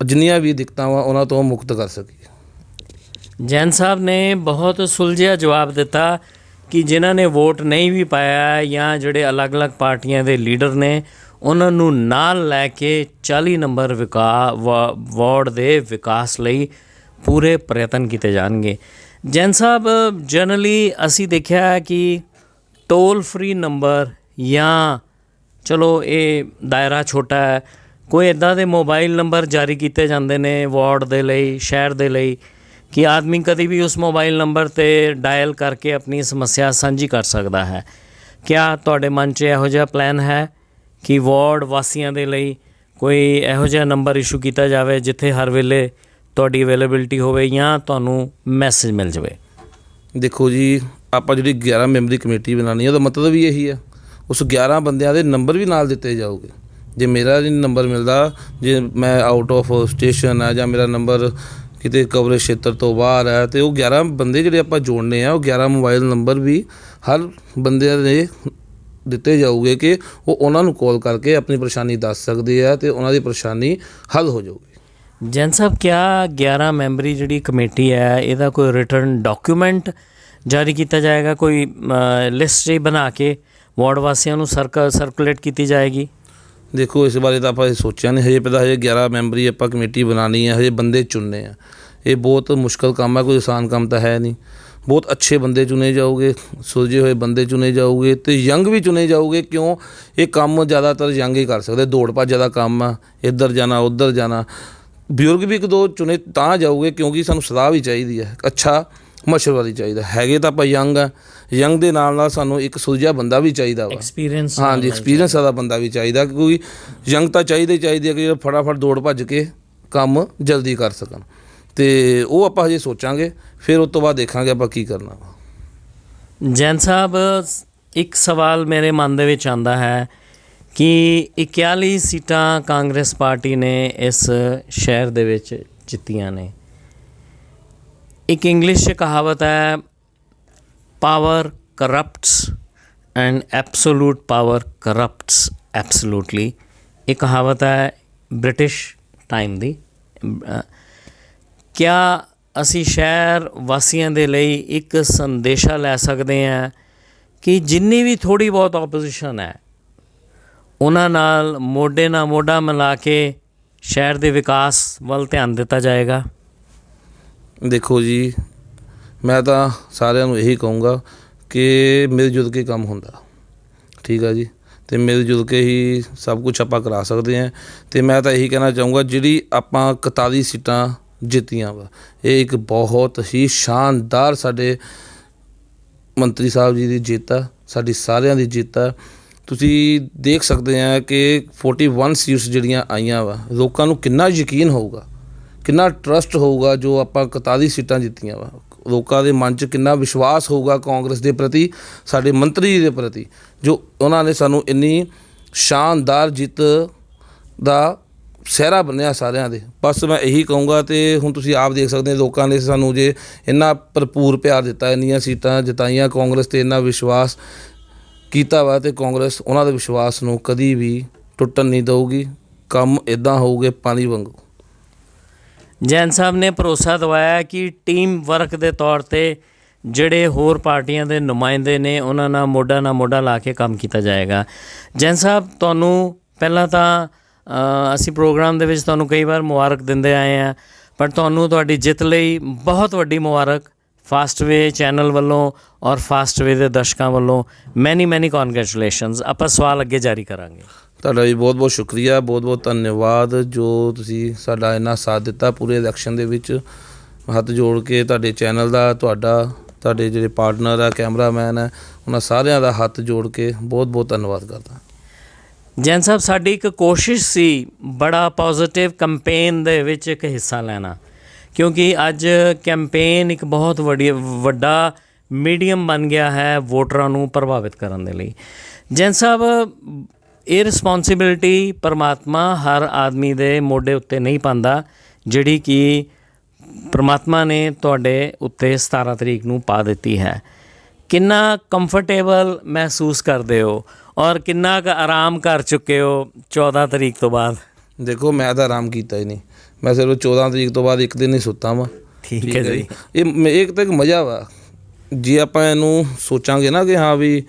ਜਿੰਨੀਆਂ ਵੀ ਦਿੱਕਤਾਂ ਵਾ ਉਹਨਾਂ ਤੋਂ ਮੁਕਤ ਕਰ ਸਕੀਏ। ਜੈਨ ਸਾਹਿਬ ਨੇ ਬਹੁਤ ਸੁਲਝਿਆ ਜਵਾਬ ਦਿੱਤਾ ਕਿ ਜਿਨ੍ਹਾਂ ਨੇ ਵੋਟ ਨਹੀਂ ਵੀ ਪਾਇਆ ਜਾਂ ਜਿਹੜੇ ਅਲੱਗ-ਅਲੱਗ ਪਾਰਟੀਆਂ ਦੇ ਲੀਡਰ ਨੇ, ਉਹਨਾਂ ਨੂੰ ਨਾਲ ਲੈ ਕੇ 40 ਨੰਬਰ ਵਾਰਡ ਦੇ ਵਿਕਾਸ ਲਈ ਪੂਰੇ ਪ੍ਰਯਤਨ ਕੀਤੇ ਜਾਣਗੇ। ਜੈਨ ਸਾਹਿਬ, ਜਨਰਲੀ ਅਸੀਂ ਦੇਖਿਆ ਹੈ ਕਿ ਟੋਲ ਫ੍ਰੀ ਨੰਬਰ ਜਾਂ ਚਲੋ ਇਹ ਦਾਇਰਾ ਛੋਟਾ ਹੈ, ਕੋਈ ਇੱਦਾਂ ਦੇ ਮੋਬਾਈਲ ਨੰਬਰ ਜਾਰੀ ਕੀਤੇ ਜਾਂਦੇ ਨੇ ਵਾਰਡ ਦੇ ਲਈ, ਸ਼ਹਿਰ ਦੇ ਲਈ, ਕਿ ਆਦਮੀ ਕਦੇ ਵੀ ਉਸ ਮੋਬਾਈਲ ਨੰਬਰ 'ਤੇ ਡਾਇਲ ਕਰਕੇ ਆਪਣੀ ਸਮੱਸਿਆ ਸਾਂਝੀ ਕਰ ਸਕਦਾ ਹੈ। ਕਿਆ ਤੁਹਾਡੇ ਮਨ 'ਚ ਇਹੋ ਜਿਹਾ ਪਲਾਨ ਹੈ ਕਿ ਵਾਰਡ ਵਾਸੀਆਂ ਦੇ ਲਈ ਕੋਈ ਇਹੋ ਜਿਹਾ ਨੰਬਰ ਇਸ਼ੂ ਕੀਤਾ ਜਾਵੇ ਜਿੱਥੇ ਹਰ ਵੇਲੇ ਤੁਹਾਡੀ ਅਵੇਲੇਬਿਲਿਟੀ ਹੋਵੇ ਜਾਂ ਤੁਹਾਨੂੰ ਮੈਸੇਜ ਮਿਲ ਜਾਵੇ? ਦੇਖੋ ਜੀ, ਆਪਾਂ ਜਿਹੜੀ 11 ਮੈਂਬਰੀ ਕਮੇਟੀ ਬਣਾਉਣੀ ਹੈ, ਉਹਦਾ ਮਤਲਬ ਵੀ ਇਹੀ ਹੈ, ਉਸ 11 ਬੰਦਿਆਂ ਦੇ ਨੰਬਰ ਵੀ ਨਾਲ ਦਿੱਤੇ ਜਾਊਗੇ। ਜੇ ਮੇਰਾ ਨਹੀਂ ਨੰਬਰ ਮਿਲਦਾ, ਜੇ ਮੈਂ ਆਊਟ ਆਫ ਸਟੇਸ਼ਨ ਹੈ ਜਾਂ ਮੇਰਾ ਨੰਬਰ ਕਿਤੇ ਕਵਰੇਜ ਖੇਤਰ ਤੋਂ ਬਾਹਰ ਹੈ, ਅਤੇ ਉਹ 11 ਬੰਦੇ ਜਿਹੜੇ ਆਪਾਂ ਜੋੜਨੇ ਆ, ਉਹ 11 ਮੋਬਾਈਲ ਨੰਬਰ ਵੀ ਹਰ ਬੰਦਿਆਂ ਦੇ ਦਿੱਤੇ ਜਾਊਗੇ ਕਿ ਉਹ ਉਹਨਾਂ ਨੂੰ ਕਾਲ ਕਰਕੇ ਆਪਣੀ ਪਰੇਸ਼ਾਨੀ ਦੱਸ ਸਕਦੇ ਆ ਅਤੇ ਉਹਨਾਂ ਦੀ ਪਰੇਸ਼ਾਨੀ ਹੱਲ ਹੋ ਜਾਊਗੀ। ਜੈਨ ਸਾਹਿਬ, ਕਿਆ 11 ਮੈਂਬਰੀ ਜਿਹੜੀ ਕਮੇਟੀ ਹੈ ਇਹਦਾ ਕੋਈ ਰਿਟਰਨ ਡਾਕੂਮੈਂਟ ਜਾਰੀ ਕੀਤਾ ਜਾਏਗਾ, ਕੋਈ ਲਿਸਟ ਜਿਹੀ ਬਣਾ ਕੇ ਵਾਰਡ ਵਾਸੀਆਂ ਨੂੰ ਸਰਕੂਲੇਟ ਕੀਤੀ ਜਾਏਗੀ? ਦੇਖੋ, ਇਸ ਬਾਰੇ ਤਾਂ ਆਪਾਂ ਸੋਚਿਆ ਨਹੀਂ ਹਜੇ, ਪਹਿਲਾਂ ਹਜੇ 11 ਮੈਂਬਰੀ ਆਪਾਂ ਕਮੇਟੀ ਬਣਾਉਣੀ ਹੈ, ਹਜੇ ਬੰਦੇ ਚੁਣਨੇ ਆ। ਇਹ ਬਹੁਤ ਮੁਸ਼ਕਲ ਕੰਮ ਹੈ, ਕੋਈ ਆਸਾਨ ਕੰਮ ਤਾਂ ਹੈ ਨਹੀਂ। ਬਹੁਤ ਅੱਛੇ ਬੰਦੇ ਚੁਣੇ ਜਾਊਗੇ, ਸੁਲਝੇ ਹੋਏ ਬੰਦੇ ਚੁਣੇ ਜਾਊਗੇ ਅਤੇ ਯੰਗ ਵੀ ਚੁਣੇ ਜਾਊਗੇ। ਕਿਉਂ? ਇਹ ਕੰਮ ਜ਼ਿਆਦਾਤਰ ਯੰਗ ਹੀ ਕਰ ਸਕਦੇ, ਦੌੜ ਭੱਜ ਦਾ ਕੰਮ ਆ, ਇੱਧਰ ਜਾਣਾ ਉੱਧਰ ਜਾਣਾ। ਬਜ਼ੁਰਗ ਵੀ ਇੱਕ ਦੋ ਚੁਣੇ ਤਾਂ ਜਾਊਗੇ ਕਿਉਂਕਿ ਸਾਨੂੰ ਸਲਾਹ ਵੀ ਚਾਹੀਦੀ ਹੈ, ਅੱਛਾ ਮਸ਼ਵਰਾ ਵੀ ਚਾਹੀਦਾ। ਹੈਗੇ ਤਾਂ ਆਪਾਂ ਯੰਗ ਆ, ਯੰਗ ਦੇ ਨਾਲ ਸਾਨੂੰ ਇੱਕ ਸੁਲਝਿਆ ਬੰਦਾ ਵੀ ਚਾਹੀਦਾ ਵਾ, ਐਕਸਪੀਰੀਅੰਸ। ਹਾਂਜੀ, ਐਕਸਪੀਰੀਅੰਸ ਵਾਲਾ ਬੰਦਾ ਵੀ ਚਾਹੀਦਾ, ਕਿਉਂਕਿ ਯੰਗ ਤਾਂ ਚਾਹੀਦਾ ਹੈ ਕਿ ਜਿਹੜਾ ਫਟਾਫਟ ਦੌੜ ਭੱਜ ਕੇ ਕੰਮ ਜਲਦੀ ਕਰ ਸਕਣ। ਅਤੇ ਉਹ ਆਪਾਂ ਹਜੇ ਸੋਚਾਂਗੇ, ਫਿਰ ਉਸ ਤੋਂ ਬਾਅਦ ਦੇਖਾਂਗੇ ਆਪਾਂ ਕੀ ਕਰਨਾ ਵਾ। ਜੈਨ ਸਾਹਿਬ, ਇੱਕ ਸਵਾਲ ਮੇਰੇ ਮਨ ਦੇ ਵਿੱਚ ਆਉਂਦਾ ਹੈ ਕਿ 41 ਸੀਟਾਂ ਕਾਂਗਰਸ ਪਾਰਟੀ ਨੇ ਇਸ ਸ਼ਹਿਰ ਦੇ ਵਿੱਚ ਜਿੱਤੀਆਂ ਨੇ। ਇੱਕ ਇੰਗਲਿਸ਼ 'ਚ ਕਹਾਵਤ ਹੈ, power corrupts and absolute power corrupts absolutely. ਇਹ ਕਹਾਵਤ ਹੈ ਬ੍ਰਿਟਿਸ਼ ਟਾਈਮ ਦੀ। ਕਿਆ ਅਸੀਂ ਸ਼ਹਿਰ ਵਾਸੀਆਂ ਦੇ ਲਈ ਇੱਕ ਸੰਦੇਸ਼ਾ ਲੈ ਸਕਦੇ ਹਾਂ ਕਿ ਜਿੰਨੀ ਵੀ ਥੋੜ੍ਹੀ ਬਹੁਤ ਆਪੋਜੀਸ਼ਨ ਹੈ ਉਹਨਾਂ ਨਾਲ ਮੋਢੇ ਨਾਲ ਮੋਢਾ ਮਿਲਾ ਕੇ ਸ਼ਹਿਰ ਦੇ ਵਿਕਾਸ ਵੱਲ ਧਿਆਨ ਦਿੱਤਾ ਜਾਏਗਾ? ਦੇਖੋ ਜੀ, ਮੈਂ ਤਾਂ ਸਾਰਿਆਂ ਨੂੰ ਇਹੀ ਕਹੂੰਗਾ ਕਿ ਮਿਲ ਜੁਲ ਕੇ ਕੰਮ ਹੁੰਦਾ, ਠੀਕ ਆ ਜੀ, ਅਤੇ ਮਿਲ ਜੁਲ ਕੇ ਹੀ ਸਭ ਕੁਛ ਆਪਾਂ ਕਰਾ ਸਕਦੇ ਹਾਂ। ਅਤੇ ਮੈਂ ਤਾਂ ਇਹੀ ਕਹਿਣਾ ਚਾਹੂੰਗਾ, ਜਿਹੜੀ ਆਪਾਂ 41 ਸੀਟਾਂ ਜਿੱਤੀਆਂ ਵਾ। ਇਹ ਇੱਕ ਬਹੁਤ ਹੀ ਸ਼ਾਨਦਾਰ ਸਾਡੇ ਮੰਤਰੀ ਸਾਹਿਬ ਜੀ ਦੀ ਜਿੱਤ ਆ, ਸਾਡੀ ਸਾਰਿਆਂ ਦੀ ਜਿੱਤ ਆ। ਤੁਸੀਂ ਦੇਖ ਸਕਦੇ ਆ ਕਿ 41 ਸੀਟਸ ਜਿਹੜੀਆਂ ਆਈਆਂ ਵਾ, ਲੋਕਾਂ ਨੂੰ ਕਿੰਨਾ ਯਕੀਨ ਹੋਊਗਾ, ਕਿੰਨਾ ਟਰਸਟ ਹੋਊਗਾ ਜੋ ਆਪਾਂ 41 ਸੀਟਾਂ ਜਿੱਤੀਆਂ ਵਾ। ਲੋਕਾਂ ਦੇ ਮਨ 'ਚ ਕਿੰਨਾ ਵਿਸ਼ਵਾਸ ਹੋਊਗਾ ਕਾਂਗਰਸ ਦੇ ਪ੍ਰਤੀ, ਸਾਡੇ ਮੰਤਰੀ ਦੇ ਪ੍ਰਤੀ, ਜੋ ਉਹਨਾਂ ਨੇ ਸਾਨੂੰ ਇੰਨੀ ਸ਼ਾਨਦਾਰ ਜਿੱਤ ਦਾ ਸਿਹਰਾ ਬੰਨਿਆ ਸਾਰਿਆਂ ਦੇ। ਬਸ ਮੈਂ ਇਹੀ ਕਹੂੰਗਾ। ਅਤੇ ਹੁਣ ਤੁਸੀਂ ਆਪ ਦੇਖ ਸਕਦੇ ਹੋ ਲੋਕਾਂ ਨੇ ਸਾਨੂੰ ਜੇ ਇੰਨਾ ਭਰਪੂਰ ਪਿਆਰ ਦਿੱਤਾ, ਇੰਨੀਆਂ ਸੀਟਾਂ ਜਿਤਾਈਆਂ, ਕਾਂਗਰਸ 'ਤੇ ਇੰਨਾ ਵਿਸ਼ਵਾਸ ਕੀਤਾ ਵਾ, ਅਤੇ ਕਾਂਗਰਸ ਉਹਨਾਂ ਦੇ ਵਿਸ਼ਵਾਸ ਨੂੰ ਕਦੀ ਵੀ ਟੁੱਟਣ ਨਹੀਂ ਦਊਗੀ। ਕੰਮ ਇੱਦਾਂ ਹੋਊਗੇ ਪਾਣੀ ਵਾਂਗੂ। ਜੈਨ ਸਾਹਿਬ ਨੇ ਭਰੋਸਾ ਦਿਵਾਇਆ ਕਿ ਟੀਮ ਵਰਕ ਦੇ ਤੌਰ 'ਤੇ ਜਿਹੜੇ ਹੋਰ ਪਾਰਟੀਆਂ ਦੇ ਨੁਮਾਇੰਦੇ ਨੇ ਉਹਨਾਂ ਨਾਲ ਮੋਢਾ ਲਾ ਕੇ ਕੰਮ ਕੀਤਾ ਜਾਏਗਾ। ਜੈਨ ਸਾਹਿਬ, ਤੁਹਾਨੂੰ ਪਹਿਲਾਂ ਤਾਂ ਅਸੀਂ ਪ੍ਰੋਗਰਾਮ ਦੇ ਵਿੱਚ ਤੁਹਾਨੂੰ ਕਈ ਵਾਰ ਮੁਬਾਰਕ ਦਿੰਦੇ ਆਏ ਹਾਂ, ਪਰ ਤੁਹਾਨੂੰ ਤੁਹਾਡੀ ਜਿੱਤ ਲਈ ਬਹੁਤ ਵੱਡੀ ਮੁਬਾਰਕ ਫਾਸਟਵੇ ਚੈਨਲ ਵੱਲੋਂ ਔਰ ਫਾਸਟਵੇ ਦੇ ਦਰਸ਼ਕਾਂ ਵੱਲੋਂ। ਮੈਨੀ ਕੰਗ੍ਰੈਚੁਲੇਸ਼ਨਸ। ਆਪਾਂ ਸਵਾਲ ਅੱਗੇ ਜਾਰੀ ਕਰਾਂਗੇ। ਤੁਹਾਡਾ ਵੀ ਬਹੁਤ ਬਹੁਤ ਸ਼ੁਕਰੀਆ, ਬਹੁਤ ਬਹੁਤ ਧੰਨਵਾਦ ਜੋ ਤੁਸੀਂ ਸਾਡਾ ਇੰਨਾ ਸਾਥ ਦਿੱਤਾ ਪੂਰੇ ਇਲੈਕਸ਼ਨ ਦੇ ਵਿੱਚ। ਹੱਥ ਜੋੜ ਕੇ ਤੁਹਾਡੇ ਚੈਨਲ ਦਾ, ਤੁਹਾਡੇ ਜਿਹੜੇ ਪਾਰਟਨਰ ਆ, ਕੈਮਰਾਮੈਨ ਹੈ, ਉਹਨਾਂ ਸਾਰਿਆਂ ਦਾ ਹੱਥ ਜੋੜ ਕੇ ਬਹੁਤ ਬਹੁਤ ਧੰਨਵਾਦ ਕਰਦਾ। ਜੈਨ ਸਾਹਿਬ, ਸਾਡੀ ਇੱਕ ਕੋਸ਼ਿਸ਼ ਸੀ ਬੜਾ ਪੋਜ਼ੀਟਿਵ ਕੰਪੇਨ ਦੇ ਵਿੱਚ ਇੱਕ ਹਿੱਸਾ ਲੈਣਾ, ਕਿਉਂਕਿ ਅੱਜ ਕੈਂਪੇਨ ਇੱਕ ਬਹੁਤ ਵੱਡਾ ਮੀਡੀਅਮ ਬਣ ਗਿਆ ਹੈ ਵੋਟਰਾਂ ਨੂੰ ਪ੍ਰਭਾਵਿਤ ਕਰਨ ਦੇ ਲਈ। ਜੈਨ ਸਾਹਿਬ, ਇਹ ਰਿਸਪੋਂਸੀਬਿਲਿਟੀ ਪਰਮਾਤਮਾ ਹਰ ਆਦਮੀ ਦੇ ਮੋਢੇ ਉੱਤੇ ਨਹੀਂ ਪਾਉਂਦਾ, ਜਿਹੜੀ ਕਿ ਪਰਮਾਤਮਾ ਨੇ ਤੁਹਾਡੇ ਉੱਤੇ 17 ਤਰੀਕ ਨੂੰ ਪਾ ਦਿੱਤੀ ਹੈ। ਕਿੰਨਾ ਕੰਫਰਟੇਬਲ ਮਹਿਸੂਸ ਕਰਦੇ ਹੋ ਔਰ ਕਿੰਨਾ ਕੁ ਆਰਾਮ ਕਰ ਚੁੱਕੇ ਹੋ 14 ਤਰੀਕ ਤੋਂ ਬਾਅਦ? ਦੇਖੋ, ਮੈਂ ਤਾਂ ਆਰਾਮ ਕੀਤਾ ਹੀ ਨਹੀਂ। ਮੈਂ ਸਿਰਫ 14 ਤਰੀਕ ਤੋਂ ਬਾਅਦ ਇੱਕ ਦਿਨ ਹੀ ਸੁੱਤਾ ਵਾ। ਠੀਕ ਹੈ ਜੀ। ਇਹ ਤਾਂ ਇੱਕ ਮਜ਼ਾ ਵਾ। ਜੇ ਆਪਾਂ ਇਹਨੂੰ ਸੋਚਾਂਗੇ ਨਾ ਕਿ ਹਾਂ ਵੀ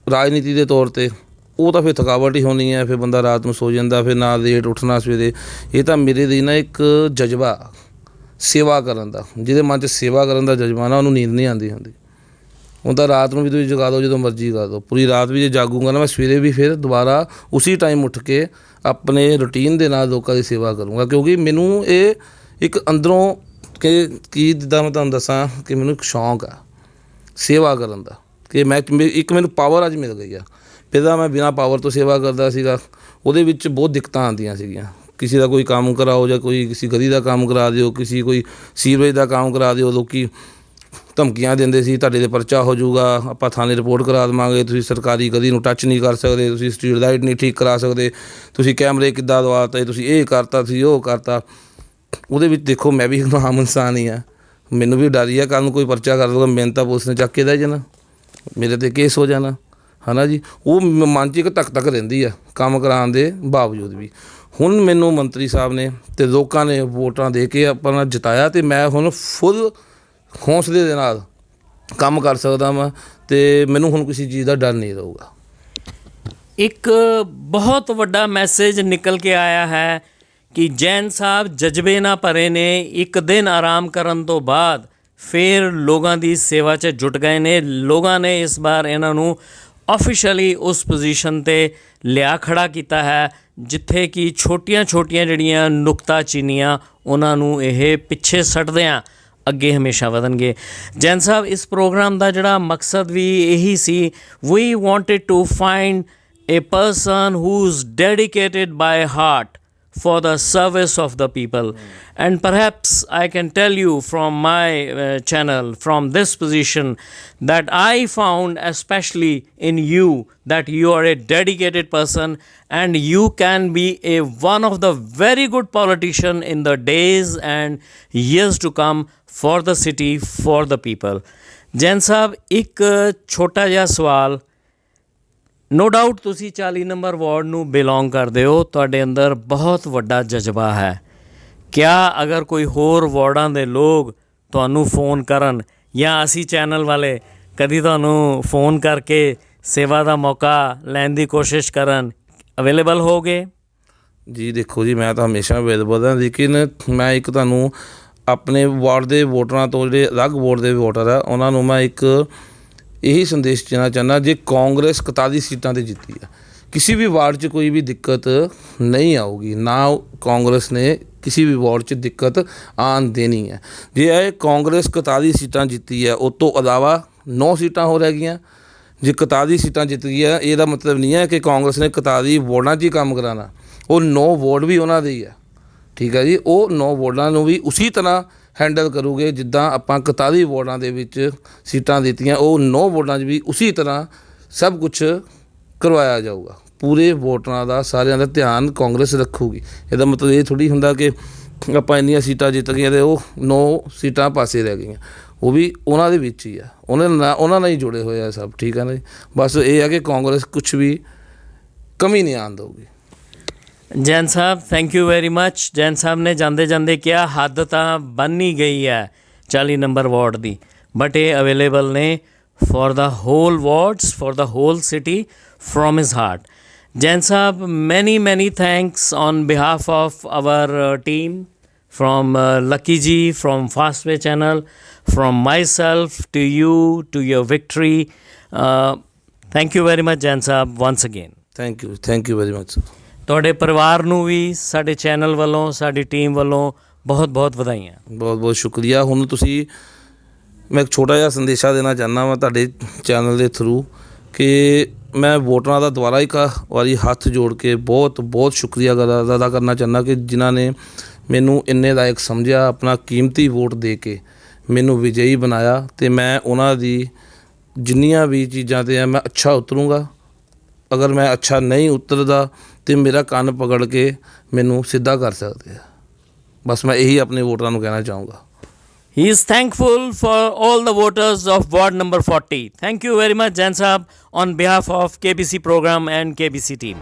ਰਾਜਨੀਤੀ ਦੇ ਤੌਰ 'ਤੇ, ਉਹ ਤਾਂ ਫਿਰ ਥਕਾਵਟ ਹੀ ਹੋਣੀ ਹੈ, ਫਿਰ ਬੰਦਾ ਰਾਤ ਨੂੰ ਸੋ ਜਾਂਦਾ, ਫਿਰ ਨਾ ਲੇਟ ਉੱਠਣਾ ਸਵੇਰੇ। ਇਹ ਤਾਂ ਮੇਰੇ ਲਈ ਨਾ ਇੱਕ ਜਜ਼ਬਾ ਸੇਵਾ ਕਰਨ ਦਾ, ਜਿਹਦੇ ਮਨ 'ਚ ਸੇਵਾ ਕਰਨ ਦਾ ਜਜ਼ਬਾ ਨਾ, ਉਹਨੂੰ ਨੀਂਦ ਨਹੀਂ ਆਉਂਦੀ ਹੁੰਦੀ। ਹੁਣ ਤਾਂ ਰਾਤ ਨੂੰ ਵੀ ਤੁਸੀਂ ਜਗਾ ਦਿਓ, ਜਦੋਂ ਮਰਜ਼ੀ ਕਰ ਦਿਓ। ਪੂਰੀ ਰਾਤ ਵੀ ਜੇ ਜਾਗੂੰਗਾ ਨਾ, ਮੈਂ ਸਵੇਰੇ ਵੀ ਫਿਰ ਦੁਬਾਰਾ ਉਸੀ ਟਾਈਮ ਉੱਠ ਕੇ ਆਪਣੇ ਰੂਟੀਨ ਦੇ ਨਾਲ ਲੋਕਾਂ ਦੀ ਸੇਵਾ ਕਰੂੰਗਾ, ਕਿਉਂਕਿ ਮੈਨੂੰ ਇਹ ਇੱਕ ਅੰਦਰੋਂ ਕੀ ਜਿੱਦਾਂ ਮੈਂ ਤੁਹਾਨੂੰ ਦੱਸਾਂ ਕਿ ਮੈਨੂੰ ਇੱਕ ਸ਼ੌਂਕ ਆ ਸੇਵਾ ਕਰਨ ਦਾ, ਕਿ ਮੈਨੂੰ ਪਾਵਰ ਅੱਜ ਮਿਲ ਗਈ ਆ। ਪਹਿਲਾਂ ਮੈਂ ਬਿਨਾਂ ਪਾਵਰ ਤੋਂ ਸੇਵਾ ਕਰਦਾ ਸੀਗਾ, ਉਹਦੇ ਵਿੱਚ ਬਹੁਤ ਦਿੱਕਤਾਂ ਆਉਂਦੀਆਂ ਸੀਗੀਆਂ। ਕਿਸੇ ਦਾ ਕੋਈ ਕੰਮ ਕਰਾਓ ਜਾਂ ਕਿਸੇ ਗਲੀ ਦਾ ਕੰਮ ਕਰਾ ਦਿਓ, ਕੋਈ ਸੀਵਰੇਜ ਦਾ ਕੰਮ ਕਰਾ ਦਿਓ, ਲੋਕ ਧਮਕੀਆਂ ਦਿੰਦੇ ਸੀ, ਤੁਹਾਡੇ 'ਤੇ ਪਰਚਾ ਹੋ ਜਾਊਗਾ, ਆਪਾਂ ਥਾਣੇ ਰਿਪੋਰਟ ਕਰਾ ਦੇਵਾਂਗੇ, ਤੁਸੀਂ ਸਰਕਾਰੀ ਗਲੀ ਨੂੰ ਟੱਚ ਨਹੀਂ ਕਰ ਸਕਦੇ, ਤੁਸੀਂ ਸਟਰੀਟ ਲਾਈਟ ਨਹੀਂ ਠੀਕ ਕਰਾ ਸਕਦੇ, ਤੁਸੀਂ ਕੈਮਰੇ ਕਿੱਦਾਂ ਲਵਾਤੇ, ਤੁਸੀਂ ਇਹ ਕਰਤਾ, ਤੁਸੀਂ ਉਹ ਕਰਤਾ। ਉਹਦੇ ਵਿੱਚ ਦੇਖੋ, ਮੈਂ ਵੀ ਇੱਕ ਆਮ ਇਨਸਾਨ ਹੀ ਹਾਂ, ਮੈਨੂੰ ਵੀ ਡਰ ਹੀ ਆ ਕੱਲ੍ਹ ਨੂੰ ਕੋਈ ਪਰਚਾ ਕਰ ਦੂਗਾ, ਮੈਨੂੰ ਤਾਂ ਪੁਲਿਸ ਨੇ ਚੱਕ ਕੇ ਲੈ ਜਾਣਾ, ਮੇਰੇ 'ਤੇ ਕੇਸ ਹੋ ਜਾਣਾ, ਹੈ ਨਾ ਜੀ। ਉਹ ਮਨ 'ਚ ਇੱਕ ਧੱਕ ਰਹਿੰਦੀ ਆ ਕੰਮ ਕਰਾਉਣ ਦੇ ਬਾਵਜੂਦ ਵੀ। ਹੁਣ ਮੈਨੂੰ ਮੰਤਰੀ ਸਾਹਿਬ ਨੇ ਅਤੇ ਲੋਕਾਂ ਨੇ ਵੋਟਾਂ ਦੇ ਕੇ ਆਪਣਾ ਜਿਤਾਇਆ, ਅਤੇ ਮੈਂ ਹੁਣ ਫੁੱਲ ਹੌਸਲੇ ਦੇ ਨਾਲ ਕੰਮ ਕਰ ਸਕਦਾ ਵਾਂ, ਅਤੇ ਮੈਨੂੰ ਹੁਣ ਕਿਸੇ ਚੀਜ਼ ਦਾ ਡਰ ਨਹੀਂ ਰਹੂਗਾ। ਇੱਕ ਬਹੁਤ ਵੱਡਾ ਮੈਸੇਜ ਨਿਕਲ ਕੇ ਆਇਆ ਹੈ ਕਿ ਜੈਨ ਸਾਹਿਬ ਜਜ਼ਬੇ ਨਾਲ ਭਰੇ ਨੇ। ਇੱਕ ਦਿਨ ਆਰਾਮ ਕਰਨ ਤੋਂ ਬਾਅਦ ਫਿਰ ਲੋਕਾਂ ਦੀ ਸੇਵਾ 'ਚ ਜੁਟ ਗਏ ਨੇ। ਲੋਕਾਂ ਨੇ ਇਸ ਵਾਰ ਇਹਨਾਂ ਨੂੰ ਆਫੀਸ਼ੀਅਲੀ ਉਸ ਪੋਜੀਸ਼ਨ 'ਤੇ ਲਿਆ ਖੜਾ ਕੀਤਾ ਹੈ, ਜਿੱਥੇ ਕਿ ਛੋਟੀਆਂ ਜਿਹੜੀਆਂ ਨੁਕਤਾਚੀਨੀਆਂ ਉਹਨਾਂ ਨੂੰ ਇਹ ਪਿੱਛੇ ਛੱਡਦਿਆਂ ਅੱਗੇ ਹਮੇਸ਼ਾ ਵਧਣਗੇ। ਜੈਨ ਸਾਹਿਬ, ਇਸ ਪ੍ਰੋਗਰਾਮ ਦਾ ਜਿਹੜਾ ਮਕਸਦ ਵੀ ਇਹੀ ਸੀ, we wanted to find a person who's dedicated by heart for the service of the people. And perhaps I can tell you from my channel, from this position, that I found especially in you that you are a dedicated person and you can be one of the very good politician in the days and years to come for the city, for the people. Jain ਸਾਹਿਬ, ਇੱਕ ਛੋਟਾ ਜਿਹਾ ਸਵਾਲ। No doubt ਤੁਸੀਂ 40 number ward ਨੂੰ belong ਕਰਦੇ ਹੋ, ਤੁਹਾਡੇ ਅੰਦਰ ਬਹੁਤ ਵੱਡਾ ਜਜ਼ਬਾ ਹੈ। ਕਿਆ ਅਗਰ ਕੋਈ ਹੋਰ ਵਾਰਡਾਂ ਦੇ ਲੋਕ ਤੁਹਾਨੂੰ ਫੋਨ ਕਰਨ ਜਾਂ ਅਸੀਂ ਚੈਨਲ ਵਾਲੇ ਕਦੀ ਤੁਹਾਨੂੰ ਫੋਨ ਕਰਕੇ ਸੇਵਾ ਦਾ ਮੌਕਾ ਲੈਣ ਦੀ ਕੋਸ਼ਿਸ਼ ਕਰਨ, ਅਵੇਲੇਬਲ ਹੋਗੇ? ਜੀ ਦੇਖੋ ਜੀ, ਮੈਂ ਤਾਂ ਹਮੇਸ਼ਾ ਅਵੇਲੇਬਲ ਹਾਂ, ਲੇਕਿਨ ਮੈਂ ਇੱਕ ਤੁਹਾਨੂੰ ਆਪਣੇ ਵਾਰਡ ਦੇ ਵੋਟਰਾਂ ਤੋਂ, ਜਿਹੜੇ ਅਲੱਗ ਵਾਰਡ ਦੇ ਵੋਟਰ ਆ, ਉਹਨਾਂ ਨੂੰ ਮੈਂ ਇੱਕ ਇਹੀ ਸੰਦੇਸ਼ ਦੇਣਾ ਚਾਹੁੰਦਾ। ਜੇ ਕਾਂਗਰਸ 41 ਸੀਟਾਂ 'ਤੇ ਜਿੱਤੀ ਆ, ਕਿਸੇ ਵੀ ਵਾਰਡ 'ਚ ਕੋਈ ਵੀ ਦਿੱਕਤ ਨਹੀਂ ਆਊਗੀ। ਨਾ ਕਾਂਗਰਸ ਨੇ ਕਿਸੇ ਵੀ ਵਾਰਡ 'ਚ ਦਿੱਕਤ ਆਉਣ ਦੇਣੀ ਹੈ। ਜੇ ਇਹ ਕਾਂਗਰਸ 41 ਸੀਟਾਂ ਜਿੱਤੀ ਹੈ, ਉਸ ਤੋਂ ਇਲਾਵਾ 9 ਸੀਟਾਂ ਹੋ ਰਹਿ ਗਈਆਂ। ਜੇ 41 ਸੀਟਾਂ ਜਿੱਤ ਗਈਆਂ, ਇਹਦਾ ਮਤਲਬ ਨਹੀਂ ਹੈ ਕਿ ਕਾਂਗਰਸ ਨੇ 41 ਵਾਰਡਾਂ 'ਚ ਹੀ ਕੰਮ ਕਰਾਉਣਾ। ਉਹ 9 ਵਾਰਡ ਵੀ ਉਹਨਾਂ ਦੇ ਹੀ ਆ, ਠੀਕ ਹੈ ਜੀ। ਉਹ 9 ਵਾਰਡਾਂ ਨੂੰ ਵੀ ਉਸੀ ਤਰ੍ਹਾਂ ਹੈਂਡਲ ਕਰੂਗੇ ਜਿੱਦਾਂ ਆਪਾਂ 41 ਵਾਰਡਾਂ ਦੇ ਵਿੱਚ ਸੀਟਾਂ ਦਿੱਤੀਆਂ, ਉਹ 9 ਵਾਰਡਾਂ 'ਚ ਵੀ ਉਸੀ ਤਰ੍ਹਾਂ ਸਭ ਕੁਛ ਕਰਵਾਇਆ ਜਾਊਗਾ। ਪੂਰੇ ਵੋਟਰਾਂ ਦਾ, ਸਾਰਿਆਂ ਦਾ ਧਿਆਨ ਕਾਂਗਰਸ ਰੱਖੂਗੀ। ਇਹਦਾ ਮਤਲਬ ਇਹ ਥੋੜ੍ਹੀ ਹੁੰਦਾ ਕਿ ਆਪਾਂ ਇੰਨੀਆਂ ਸੀਟਾਂ ਜਿੱਤ ਗਈਆਂ ਅਤੇ ਉਹ 9 ਸੀਟਾਂ ਪਾਸੇ ਰਹਿ ਗਈਆਂ। ਉਹ ਵੀ ਉਹਨਾਂ ਦੇ ਵਿੱਚ ਹੀ ਆ, ਉਹਨਾਂ ਨਾਲ ਹੀ ਜੁੜੇ ਹੋਏ ਆ ਸਭ, ਠੀਕ ਹੈ ਨਾ ਜੀ। ਬਸ ਇਹ ਹੈ ਕਿ ਕਾਂਗਰਸ ਕੁਛ ਵੀ ਕਮੀ ਨਹੀਂ ਆਉਣ ਦਊਗੀ। ਜੈਨ ਸਾਹਿਬ thank you very much. Jain ਸਾਹਿਬ ਨੇ ਜਾਂਦੇ ਜਾਂਦੇ ਕਿਹਾ ਹੱਦ ਤਾਂ ਬਣ ਹੀ ਗਈ ਹੈ 40 ਨੰਬਰ ਵਾਰਡ ਦੀ, ਬਟ ਇਹ ਅਵੇਲੇਬਲ ਨੇ for the whole wards, for the whole city from his heart. Jain Saab, many thanks on behalf of our team, from Lucky ji, from Fastway channel, from myself to you, to your victory. Thank you very much Jain Saab once again. Thank you very much sir. ਤੁਹਾਡੇ ਪਰਿਵਾਰ ਨੂੰ ਵੀ ਸਾਡੇ channel ਵੱਲੋਂ, ਸਾਡੀ team ਵੱਲੋਂ ਬਹੁਤ ਵਧਾਈਆਂ। ਬਹੁਤ ਸ਼ੁਕਰੀਆ। ਹੁਣ ਤੁਸੀਂ, ਮੈਂ ਇੱਕ ਛੋਟਾ ਜਿਹਾ ਸੰਦੇਸ਼ਾ ਦੇਣਾ ਚਾਹੁੰਦਾ ਵਾਂ ਤੁਹਾਡੇ ਚੈਨਲ ਦੇ ਥਰੂ ਕਿ ਮੈਂ ਵੋਟਰਾਂ ਦਾ ਦੁਬਾਰਾ ਇੱਕ ਵਾਰੀ ਹੱਥ ਜੋੜ ਕੇ ਬਹੁਤ ਸ਼ੁਕਰੀਆ ਅਦਾ ਕਰਨਾ ਚਾਹੁੰਦਾ ਕਿ ਜਿਨ੍ਹਾਂ ਨੇ ਮੈਨੂੰ ਇੰਨੇ ਲਾਇਕ ਸਮਝਿਆ, ਆਪਣਾ ਕੀਮਤੀ ਵੋਟ ਦੇ ਕੇ ਮੈਨੂੰ ਵਿਜੇਈ ਬਣਾਇਆ। ਅਤੇ ਮੈਂ ਉਹਨਾਂ ਦੀ ਜਿੰਨੀਆਂ ਵੀ ਚੀਜ਼ਾਂ 'ਤੇ ਮੈਂ ਅੱਛਾ ਉਤਰੂੰਗਾ। ਅਗਰ ਮੈਂ ਅੱਛਾ ਨਹੀਂ ਉਤਰਦਾ ਤਾਂ ਮੇਰਾ ਕੰਨ ਪਕੜ ਕੇ ਮੈਨੂੰ ਸਿੱਧਾ ਕਰ ਸਕਦੇ ਆ। ਬਸ ਮੈਂ ਇਹੀ ਆਪਣੇ ਵੋਟਰਾਂ ਨੂੰ ਕਹਿਣਾ ਚਾਹੂੰਗਾ। He is thankful for all the voters of ward number 40. Thank you very much Jain Saab on behalf of KBC program and KBC team.